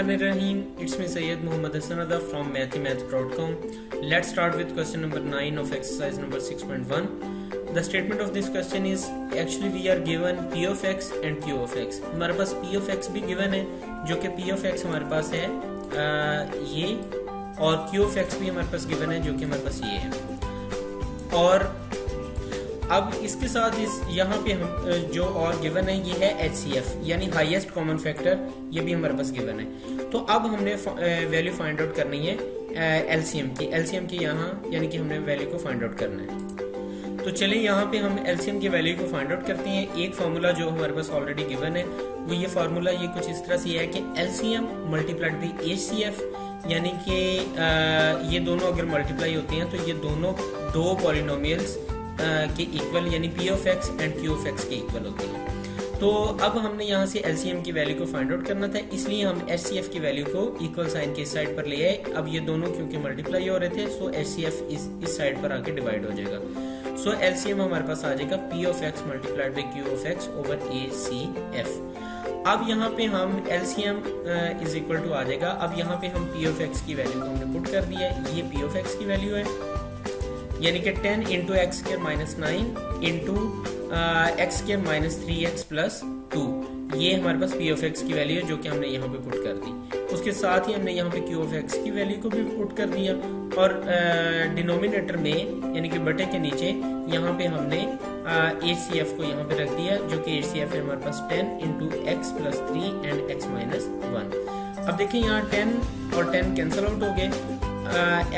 Bismillahirrahmanirrahim. It's me Sayyid Muhammad Hassanada from mathemath.com. Let's start with question number 9 of exercise number 6.1. The statement of this question is actually we are given p of x and q of x. हमारे पास p of x भी given है जो कि p of x हमारे पास है ये, और q of x भी हमारे पास given है जो कि हमारे पास ये है। और अब इसके साथ इस यहाँ पे हम जो और गिवन है ये है HCF यानी हाईएस्ट कॉमन फैक्टर, ये भी हमारे पास गिवन है। तो अब हमने वैल्यू फाइंड आउट करनी है एलसीएम की यहाँ, यानी कि हमने वैल्यू को फाइंड आउट करना है। तो चलिए यहाँ पे हम एलसीएम की वैल्यू को फाइंड आउट करते हैं। एक फार्मूला जो हमारे पास ऑलरेडी गिवन है वो ये फार्मूला ये कुछ इस तरह से है कि एलसीएम मल्टीप्लाइड बाई HCF, यानी कि ये दोनों अगर मल्टीप्लाई होते हैं तो ये दोनों दो पॉलिनोमियल्स के इक्वल यानी p of x and q of x के इक्वल होते हैं। तो अब हमने यहाँ से LCM की वैल्यू को फाइंड आउट करना था, इसलिए हम HCF की वैल्यू को इक्वल साइन के इस साइड पर ले आए। अब ये दोनों क्योंकि मल्टीप्लाई हो रहे थे सो HCF इस साइड पर आके डिवाइड हो जाएगा। सो LCM हमारे पास आ जाएगा p of x multiplied by q of x over ACF। अब यहाँ पे हम LCM इज इक्वल टू आ जाएगा। अब यहाँ पे हम p of x की वैल्यू को हमने पुट कर दिया है, ये p of x की वैल्यू है यानी कि 10 into x square minus 9 into x square minus 3x plus 2, ये हमारे पास p of x की वैल्यू है जो कि हमने यहाँ पे पुट कर दी। उसके साथ ही हमने यहाँ पे q of x की वैल्यू को भी पुट कर दिया, और डिनोमिनेटर में यानी कि बटे के नीचे यहाँ पे हमने HCF को यहाँ पे रख दिया जो कि HCF है हमारे पास 10 into x plus 3 and x minus 1। अब देखिए यहाँ 10 और 10 कैंसिल आउट हो गए,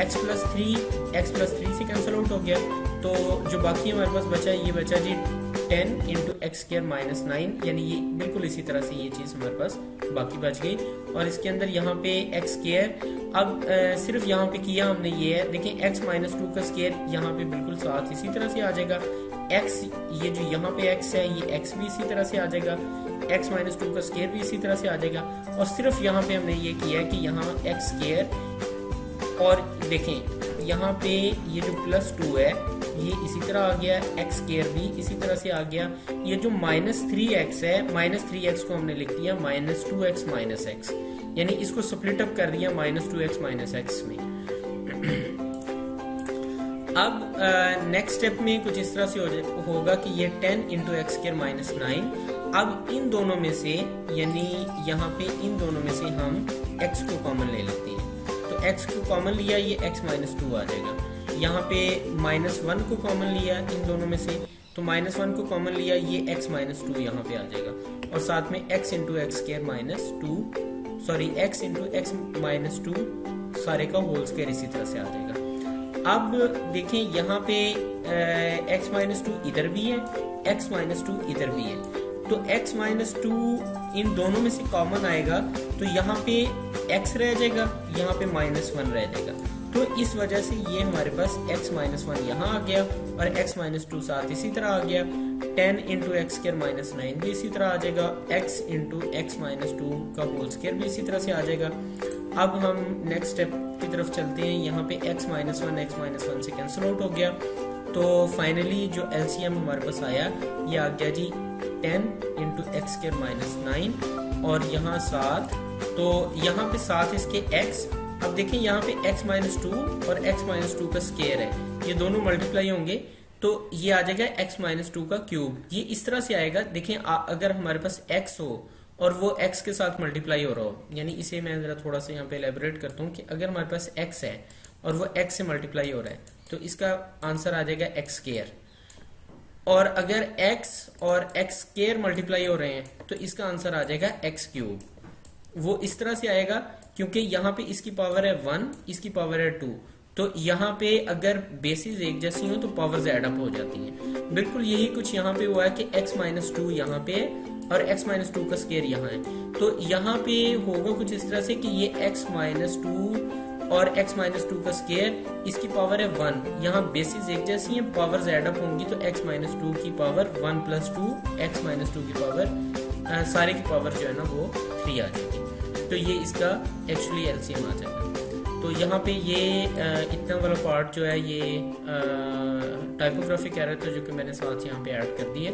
x प्लस 3 से कैंसिल आउट हो गया, तो जो बाकी हमारे पास बचा ये बचा जी 10 इंटू एक्स स्क्वायर माइनस 9, यानी ये बिल्कुल इसी तरह से ये चीज हमारे पास बाकी बच गई। और इसके अंदर यहाँ पे एक्स स्क्वायर अब सिर्फ यहाँ पे किया हमने ये है, देखिए x माइनस 2 का स्क्वायर यहाँ पे बिल्कुल साथ इसी तरह से आ जाएगा, x ये जो यहाँ पे x है ये x भी इसी तरह से आ जाएगा, x माइनस 2 का स्क्वायर भी इसी तरह से आ जाएगा। और सिर्फ यहाँ पे हमने ये किया है कि यहाँ x स्क्वायर, और देखें यहाँ पे ये जो प्लस 2 है ये इसी तरह आ गया, एक्स स्क्वायर भी इसी तरह से आ गया। ये जो माइनस 3x है, माइनस 3x को हमने लिख दिया माइनस 2x माइनस x, यानी इसको स्प्लिट अप कर दिया माइनस 2x माइनस x में। अब नेक्स्ट स्टेप में कुछ इस तरह से होगा कि ये 10 इंटू एक्स स्क्वायर माइनस 9, अब इन दोनों में से यानी यहाँ पे इन दोनों में से हम x को कॉमन ले लेते हैं। तो x को कॉमन लिया ये x माइनस 2 आ जाएगा, यहाँ पे माइनस 1 को कॉमन लिया इन दोनों में से, तो माइनस 1 को कॉमन लिया ये x माइनस 2 यहाँ पे आ जाएगा, और साथ में x into x square minus 2 sorry x into x minus 2 सारे का होल स्क्वायर इसी तरह से आ जाएगा। अब देखें यहाँ पे x माइनस 2 इधर भी है, x माइनस 2 इधर भी है, तो x माइनस 2 इन दोनों में से कॉमन आएगा तो यहाँ पे x रह जाएगा, यहाँ पे माइनस 1 रह जाएगा। तो इस वजह से ये हमारे पास x माइनस 1 यहाँ आ गया और x माइनस 2 साथ इसी तरह आ गया, 10 इंटू एक्स स्क्वायर माइनस 9 भी इसी तरह आ जाएगा, x इंटू एक्स माइनस 2 का होल स्क्वायर भी इसी तरह से आ जाएगा। अब हम नेक्स्ट स्टेप की तरफ चलते हैं। यहाँ पे x माइनस 1 से कैंसिल आउट हो गया, तो फाइनली जो LCM हमारे पास आया ये आ गया जी 10 इंटू एक्स स्क्वायर माइनस 9 और यहाँ साथ, तो यहाँ पे साथ इसके x। अब देखें यहाँ पे x माइनस 2 और x माइनस 2 का स्क्वायर है, ये दोनों मल्टीप्लाई होंगे तो ये आ जाएगा x माइनस 2 का क्यूब, ये इस तरह से आएगा। देखें अगर हमारे पास x हो और वो x के साथ मल्टीप्लाई हो रहा हो, यानी इसे मैं जरा थोड़ा सा यहाँ पे एलेबोरेट करता हूँ कि अगर हमारे पास x है और वो x से मल्टीप्लाई हो रहा है तो इसका आंसर आ जाएगा x स्क्वायर, और अगर x और x स्क्वायर मल्टीप्लाई हो रहे हैं तो इसका आंसर आ जाएगा x क्यूब। वो इस तरह से आएगा क्योंकि यहाँ पे इसकी पावर है 1, इसकी पावर है 2, तो यहाँ पे अगर बेसिस एक जैसी हो तो पावर्स ऐड अप हो जाती हैं। बिल्कुल यही कुछ यहाँ पे हुआ है कि x माइनस 2 यहाँ पे है और x माइनस 2 का स्क्वायर यहाँ है, तो यहाँ पे होगा कुछ इस तरह से कि ये x माइनस 2 और x माइनस 2 का स्क्वायर, इसकी पावर है 1, यहाँ बेसिस एक जैसी हैं, पावर्स ऐड अप होंगी तो x माइनस 2 की पावर 1 प्लस 2, x माइनस 2 की पावर सारे की पावर जो है ना वो 3 आ जाएगी, तो ये इसका एक्चुअली LCM आ जाएगा। तो यहाँ पे ये इतना वाला पार्ट जो है ये टाइपोग्राफिक एरर था जो कि मैंने साथ यहाँ पे ऐड कर दी है।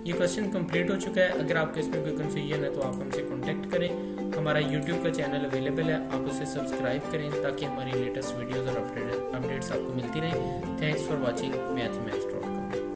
ये क्वेश्चन कंप्लीट हो चुका है। अगर आपको इसमें कोई कंफ्यूजन है तो आप हमसे कांटेक्ट करें। हमारा यूट्यूब का चैनल अवेलेबल है, आप उसे सब्सक्राइब करें ताकि हमारी लेटेस्ट वीडियोज़ और अपडेट्स आपको मिलती रहें। Thanks for watching mathematics.